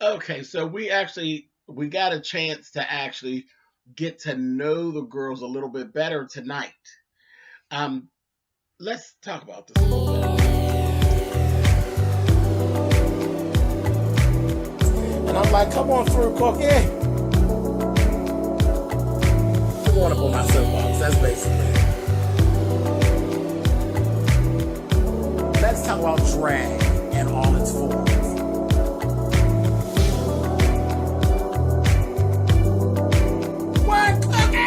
Okay, so we got a chance to actually get to know the girls a little bit better tonight. Um, let's talk about this a little bit. And I'm like, come on through, Cookie. I want up on my soapbox. That's basically it. Let's talk about drag and all its forms. What, Cookie?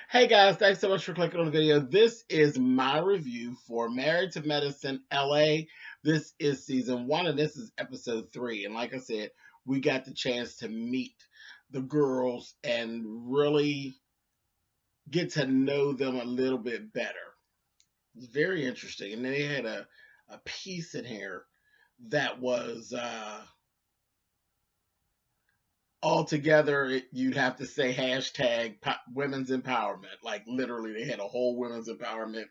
Hey guys, thanks so much for clicking on the video. This is my review for Married to Medicine LA. This is season 1 and this is episode 3. And like I said, we got the chance to meet the girls and really get to know them a little bit better. It's very interesting. And they had a piece in here that was altogether, you'd have to say hashtag women's empowerment. Like literally, they had a whole women's empowerment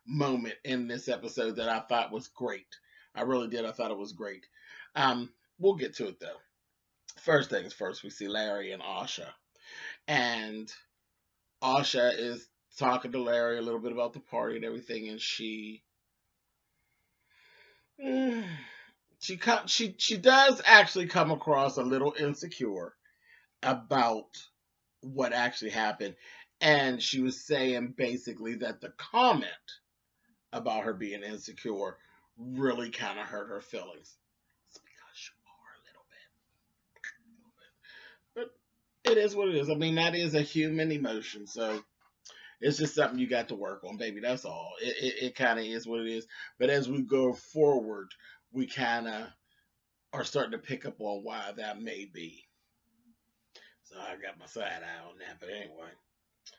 moment in this episode that I thought was great. I really did. I thought it was great. We'll get to it though. First things first, we see Larry and Asha, and Asha is talking to Larry a little bit about the party and everything, and mm, she does actually come across a little insecure about what actually happened. And she was saying basically that the comment about her being insecure really kind of hurt her feelings. It's because you are a little bit. But it is what it is. I mean, that is a human emotion. So it's just something you got to work on, baby. That's all. It kind of is what it is. But as we go forward, we kind of are starting to pick up on why that may be. So I got my side eye on that. But anyway.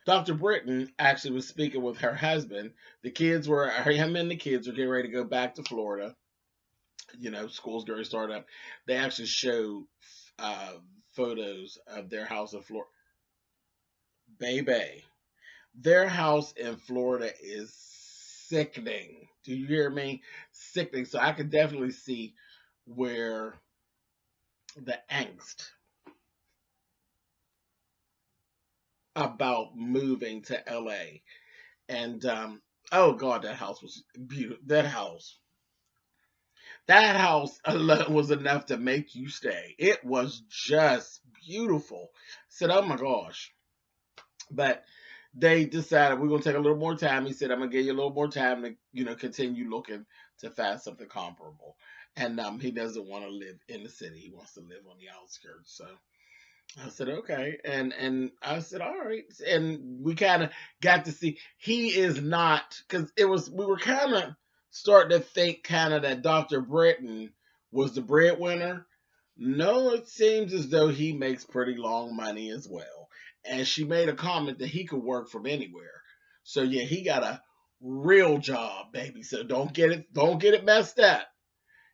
Dr. Britten actually was speaking with her husband. Him and the kids were getting ready to go back to Florida. You know, school's going to start up. They actually showed uh, photos of their house in Florida. Baby, their house in Florida is sickening. Do you hear me? Sickening. So I could definitely see where the angst about moving to LA. And oh god, that house was beautiful. That house alone was enough to make you stay. It was just beautiful. I said, oh my gosh. But they decided we're gonna take a little more time. He said, I'm gonna give you a little more time to, continue looking to find something comparable. And he doesn't want to live in the city. He wants to live on the outskirts. So I said, okay. And I said, all right. And we kind of got to see he is not, because we were kind of starting to think kind of that Dr. Britton was the breadwinner. No, it seems as though he makes pretty long money as well. And she made a comment that he could work from anywhere. So yeah, he got a real job, baby. So don't get it messed up.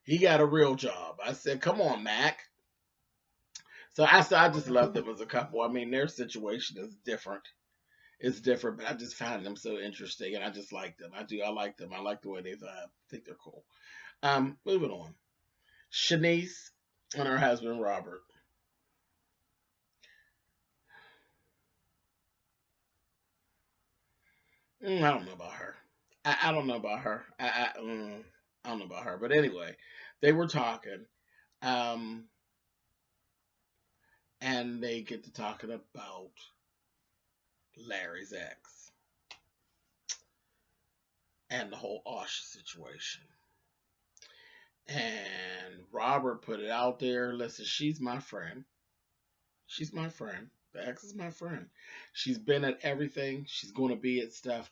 He got a real job. I said, come on, Mac. So I just love them as a couple. I mean, their situation is different. It's different, but I just find them so interesting, and I just like them. I do. I like them. I like the way they vibe. I think they're cool. Moving on. Shanice and her husband Robert. I don't know about her. I don't know about her. I don't know about her. But anyway, they were talking, um, and they get to talking about Larry's ex and the whole Asha situation. And Robert put it out there. Listen, she's my friend. She's my friend. The ex is my friend. She's been at everything. She's going to be at stuff.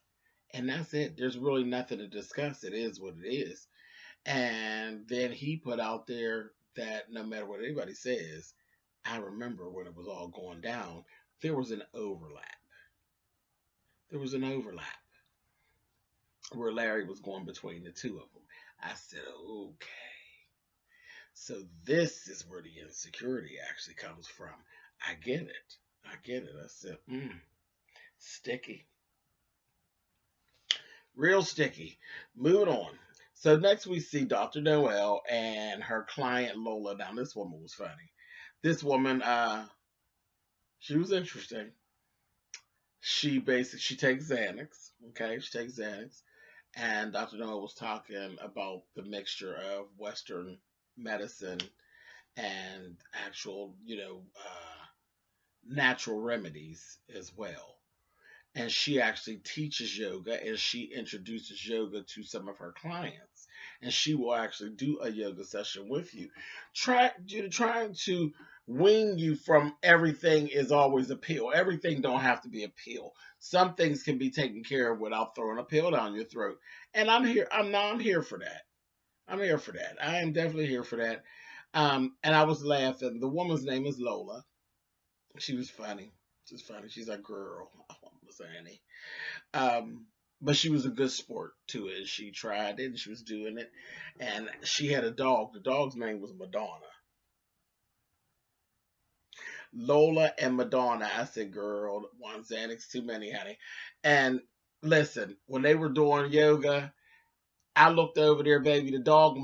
And that's it. There's really nothing to discuss. It is what it is. And then he put out there that no matter what anybody says, I remember when it was all going down, there was an overlap. There was an overlap where Larry was going between the two of them. I said, okay. So this is where the insecurity actually comes from. I get it. I get it. I said, sticky. Real sticky. Moving on. So next we see Dr. Noel and her client Lola. Now this woman was funny. This woman, she was interesting. She takes Xanax. Okay, she takes Xanax, and Dr. Noel was talking about the mixture of Western medicine and actual, natural remedies as well. And she actually teaches yoga and she introduces yoga to some of her clients. And she will actually do a yoga session with you. Trying to wean you from everything is always a pill. Everything don't have to be a pill. Some things can be taken care of without throwing a pill down your throat. And I'm here for that. I'm here for that. I am definitely here for that. And I was laughing. The woman's name is Lola. She was funny. She's funny. She's a girl. Was Annie. But she was a good sport to it. She tried it and she was doing it. And she had a dog. The dog's name was Madonna. Lola and Madonna. I said, girl, one Xanax too many, honey. And listen, when they were doing yoga, I looked over there, baby. The dog,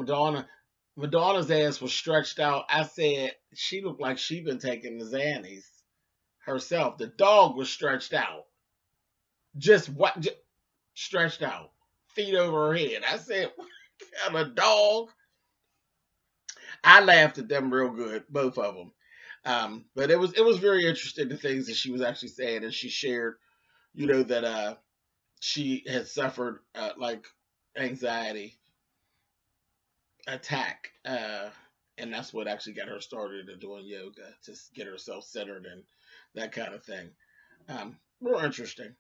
Madonna's ass was stretched out. I said, she looked like she'd been taking the Xannies herself. The dog was stretched out. Just stretched out, feet over her head. I said, what kind of dog? I laughed at them real good, both of them. But it was very interesting, the things that she was actually saying, and she shared, that she had suffered like anxiety attack, and that's what actually got her started in doing yoga to get herself centered and that kind of thing. Real interesting.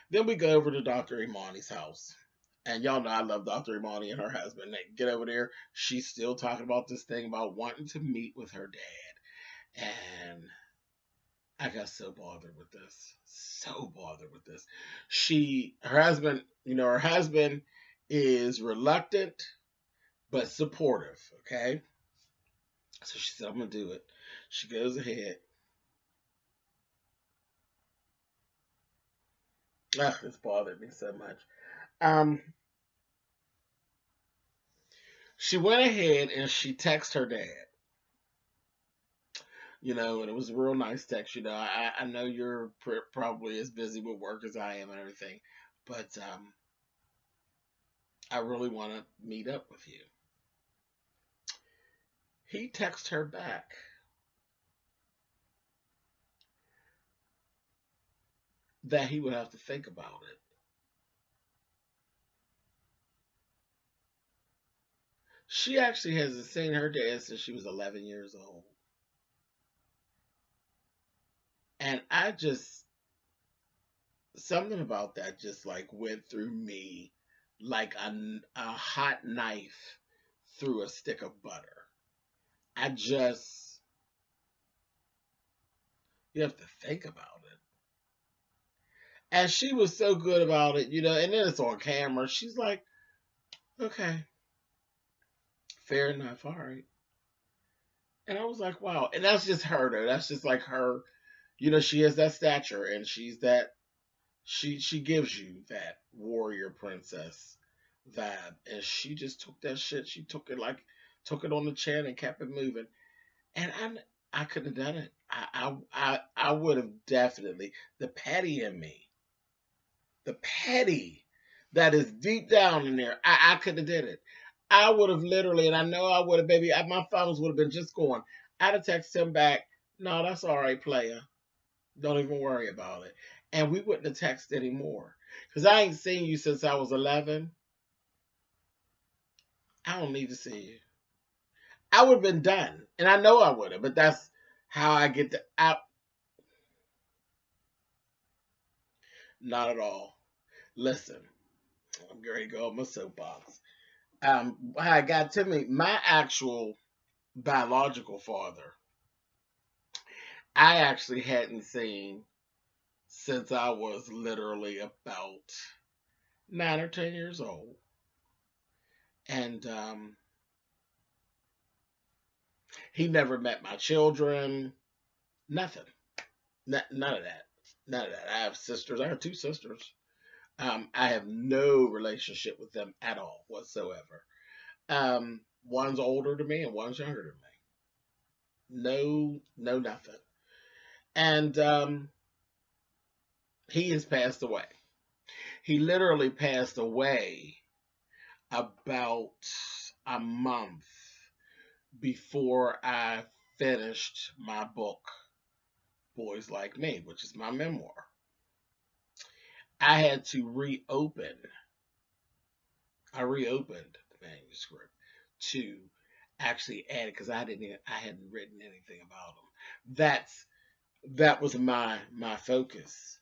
Then we go over to Dr. Imani's house. And y'all know I love Dr. Imani and her husband. They get over there. She's still talking about this thing about wanting to meet with her dad. And I got so bothered with this. So bothered with this. Her husband is reluctant but supportive. Okay. So she said, I'm going to do it. She goes ahead. It's bothered me so much. She went ahead and she texted her dad. And it was a real nice text. I know you're probably as busy with work as I am and everything, but I really want to meet up with you. He texted her back. That he would have to think about it. She actually hasn't seen her dad since she was 11 years old. And something about that just like went through me like a hot knife through a stick of butter. You have to think about it. And she was so good about it, and then it's on camera. She's like, okay, fair enough, all right. And I was like, wow. And that's just her, though. That's just like her, she has that stature and she gives you that warrior princess vibe. And she just took that shit. She took it on the chin and kept it moving. And I couldn't have done it. I would have definitely, the petty in me, the petty that is deep down in there, I could have did it. I would have literally, and I know I would have, baby, my phones would have been just going. I'd have texted him back, no, that's all right, player. Don't even worry about it. And we wouldn't have texted anymore. Because I ain't seen you since I was 11. I don't need to see you. I would have been done. And I know I would have, but that's how I get out. Not at all. Listen, I'm ready to go on my soapbox. How I got to me, my actual biological father, I actually hadn't seen since I was literally about 9 or 10 years old. And he never met my children. Nothing. None of that. None of that. I have sisters. I have 2 sisters. I have no relationship with them at all whatsoever. One's older than me and one's younger than me. No, no, nothing. And he has passed away. He literally passed away about a month before I finished my book, Boys Like Me, which is my memoir. I had to I reopened the manuscript to actually add it because I hadn't written anything about him. That was my focus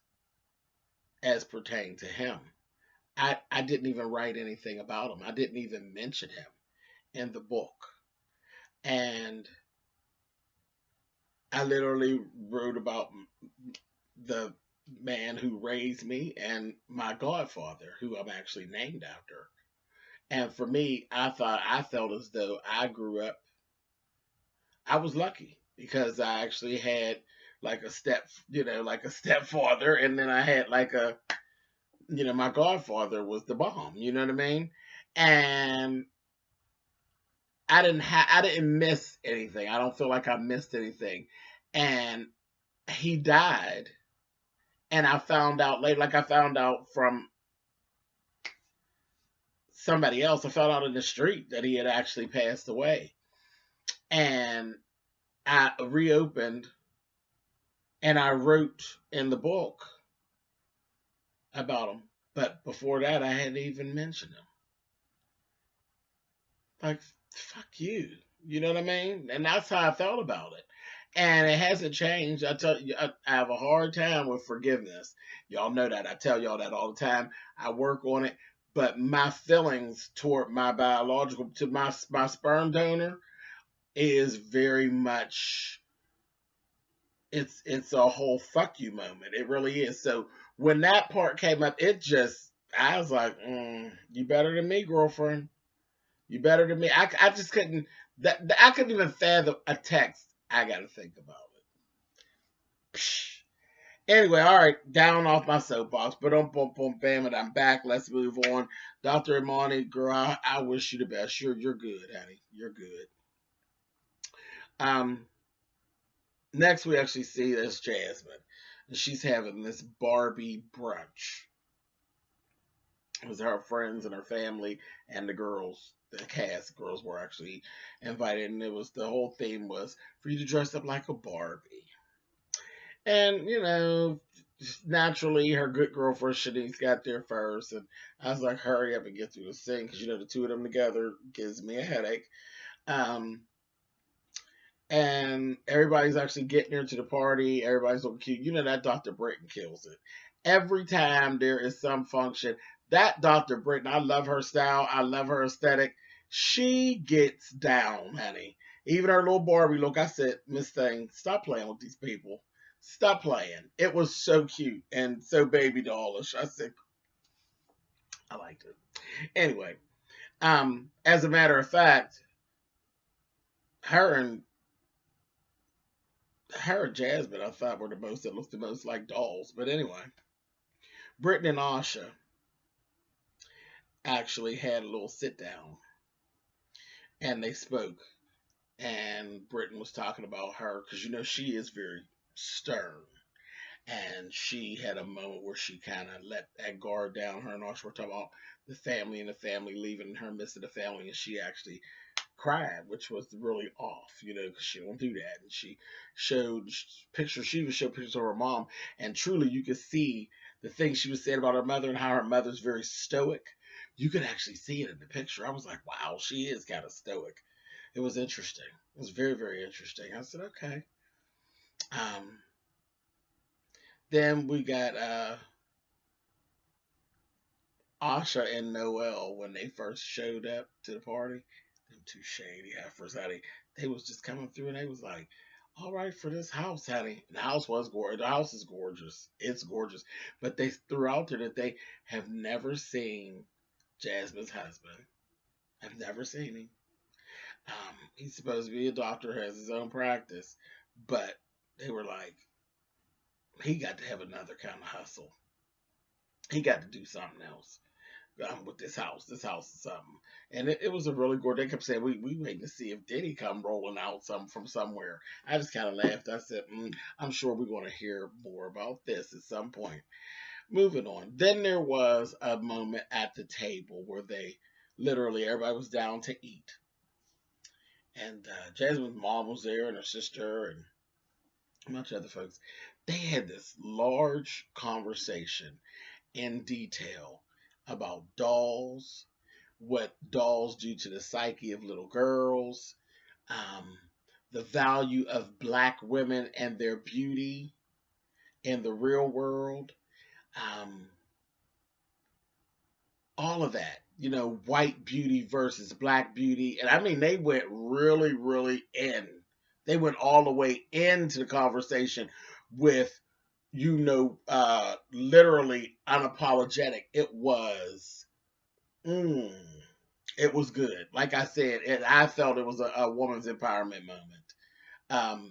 as pertained to him. I didn't even write anything about him. I didn't even mention him in the book. And I literally wrote about the man who raised me and my godfather, who I'm actually named after. And for me, I felt as though I grew up, I was lucky because I actually had like like a stepfather, and then I had like my godfather was the bomb, you know what I mean? And I didn't miss anything. I don't feel like I missed anything. And he died, and I found out later, like I found out from somebody else. I found out in the street that he had actually passed away. And I reopened and I wrote in the book about him. But before that, I hadn't even mentioned him. Like, fuck you. You know what I mean? And that's how I felt about it. And it hasn't changed. I tell you, I have a hard time with forgiveness. Y'all know that. I tell y'all that all the time. I work on it. But my feelings toward my sperm donor is very much, it's a whole fuck you moment. It really is. So when that part came up, I was like, you better than me, girlfriend. You better than me. I just couldn't. I couldn't even fathom a text. I got to think about it. Psh. Anyway, all right, down off my soapbox, but boom, bam, and I'm back. Let's move on. Dr. Imani, girl, I wish you the best. You're good, honey. You're good. Um, Next we actually see this Jasmine, and she's having this Barbie brunch. It was her friends and her family and the girls. The cast girls were actually invited, and the whole theme was for you to dress up like a Barbie. And naturally, her good girlfriend Shanice got there first, and I was like, "Hurry up and get through the scene," because the two of them together gives me a headache. Um, and everybody's actually getting there to the party. Everybody's looking cute. You know that Dr. Britten kills it. Every time there is some function, that Dr. Britten, I love her style. I love her aesthetic. She gets down, honey. Even her little Barbie look. I said, Miss Thing, stop playing with these people. Stop playing. It was so cute and so baby dollish. I said, I liked it. Anyway, as a matter of fact, her and her and Jasmine, I thought were the most that looked the most like dolls. But anyway, Britten and Asha actually had a little sit down and they spoke. And Britten was talking about her because she is very stern. And she had a moment where she kind of let that guard down. Her and Asha were talking about the family and the family leaving and her missing the family. And she actually cried, which was really off, because she don't do that. And she showed pictures. She would show pictures of her mom, and truly, you could see the things she was saying about her mother and how her mother's very stoic. You could actually see it in the picture. I was like, wow, she is kind of stoic. It was interesting. It was very, very interesting. I said, okay. Um, then we got Asha and Noel when they first showed up to the party. Them two shady heifers, honey. They was just coming through and they was like, all right for this house, honey. And the house was gorgeous. The house is gorgeous. It's gorgeous. But they threw out there that they have never seen Jasmine's husband. I've never seen him. He's supposed to be a doctor, has his own practice. But they were like, he got to have another kind of hustle. He got to do something else with this house. This house is something. And it was a really good. They kept saying, we waiting to see if Diddy come rolling out from somewhere. I just kind of laughed. I said, I'm sure we're going to hear more about this at some point. Moving on. Then there was a moment at the table where they literally, everybody was down to eat. And Jasmine's mom was there and her sister and a bunch of other folks. They had this large conversation in detail about dolls, what dolls do to the psyche of little girls, um, the value of black women and their beauty in the real world, um, all of that. White beauty versus black beauty. And I mean, they went really, really in. They went all the way into the conversation with, literally unapologetic. Mm, it was good. Like I said, I felt it was a woman's empowerment moment.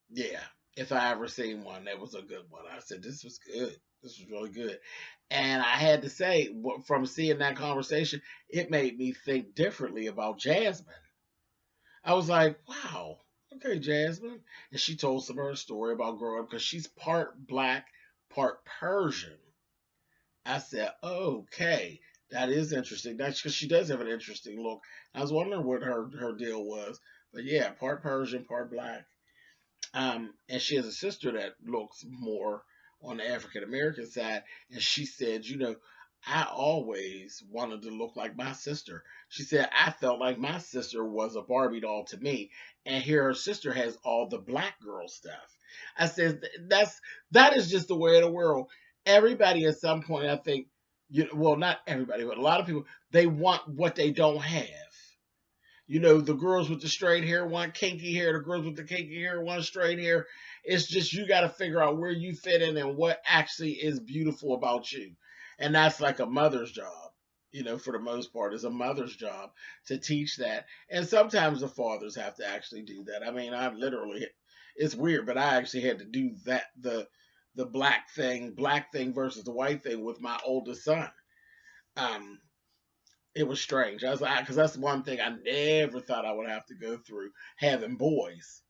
Yeah, if I ever seen one, that was a good one. I said, this was good. This was really good. And I had to say, from seeing that conversation, it made me think differently about Jasmine. I was like, wow, okay, Jasmine. And she told some of her story about growing up because she's part black, part Persian. I said, okay, that is interesting. That's because she does have an interesting look. I was wondering what her deal was. But yeah, part Persian, part black. And she has a sister that looks more on the African American side. And she said, I always wanted to look like my sister. She said, I felt like my sister was a Barbie doll to me. And here her sister has all the black girl stuff. I said, that is just the way of the world. Everybody at some point, I think, well, not everybody, but a lot of people, they want what they don't have. The girls with the straight hair want kinky hair. The girls with the kinky hair want straight hair. It's just you got to figure out where you fit in and what actually is beautiful about you. And that's like a mother's job, for the most part, is a mother's job to teach that. And sometimes the fathers have to actually do that. I mean, it's weird, but I actually had to do that, the black thing versus the white thing with my oldest son. Um, it was strange. I was like, because that's one thing I never thought I would have to go through having boys.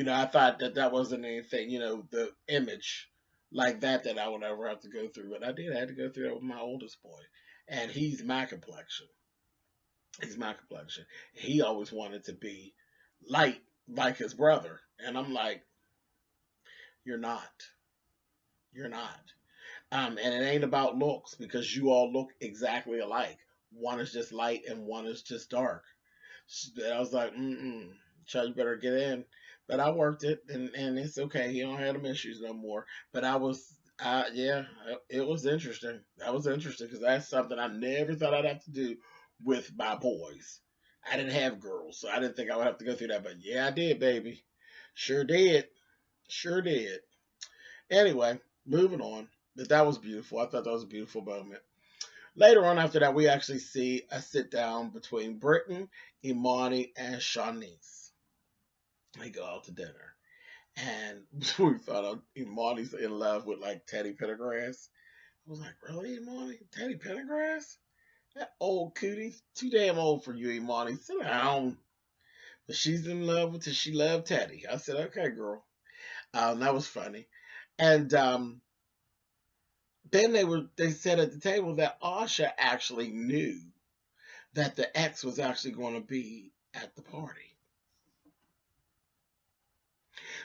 I thought that wasn't anything, the image like that I would ever have to go through. But I did. I had to go through that with my oldest boy. And he's my complexion. He's my complexion. He always wanted to be light like his brother. And I'm like, you're not. You're not. And it ain't about looks because you all look exactly alike. One is just light and one is just dark. And I was like, child, you better get in. But I worked it, and it's okay. He don't have them issues no more. But yeah, it was interesting. That was interesting because that's something I never thought I'd have to do with my boys. I didn't have girls, so I didn't think I would have to go through that. But yeah, I did, baby. Sure did. Sure did. Anyway, moving on. But that was beautiful. I thought that was a beautiful moment. Later on, after that, we actually see a sit down between Britten, Imani, and Shanice. They go out to dinner. And we found out Imani's in love with like Teddy Pendergrass. I was like, really, Imani? Teddy Pendergrass? That old cootie? Too damn old for you, Imani. Sit down. But she's in love with she loved Teddy. I said, okay, girl. That was funny. And then they said at the table that Asha actually knew that the ex was actually going to be at the party.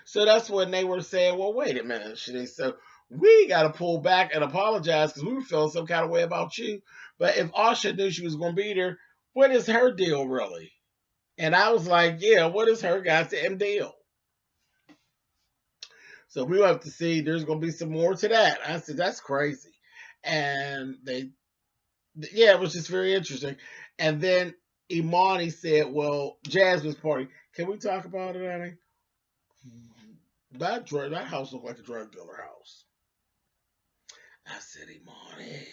So that's when they were saying, well, wait a minute, Shanice. So we got to pull back and apologize because we were feeling some kind of way about you. But if Asha knew she was going to be there, what is her deal really? And I was like, yeah, what is her goddamn deal? So we have to see. There's going to be some more to that. I said, that's crazy. And it was just very interesting. And then Imani said, well, Jasmine's party. Can we talk about it, honey? That house looked like a drug dealer house. I said, Imani.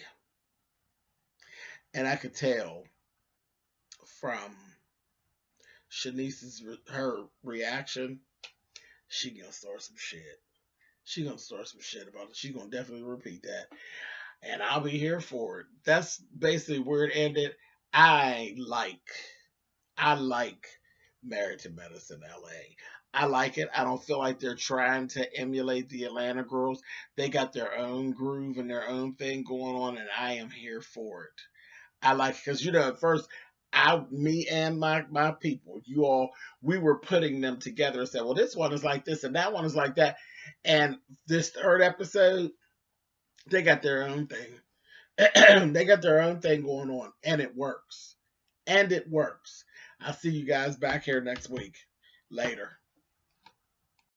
And I could tell from Shanice's her reaction, she gonna start some shit. She gonna start some shit about it. She gonna definitely repeat that. and I'll be here for it. That's basically where it ended. I like I like Married to Medicine LA. I like it. I don't feel like they're trying to emulate the Atlanta girls. They got their own groove and their own thing going on, and I am here for it. I like because at first me and my people, you all, we were putting them together and said, well, this one is like this and that one is like that, and this third episode, they got their own thing. They got their own thing going on, and it works. And it works. I'll see you guys back here next week. Later.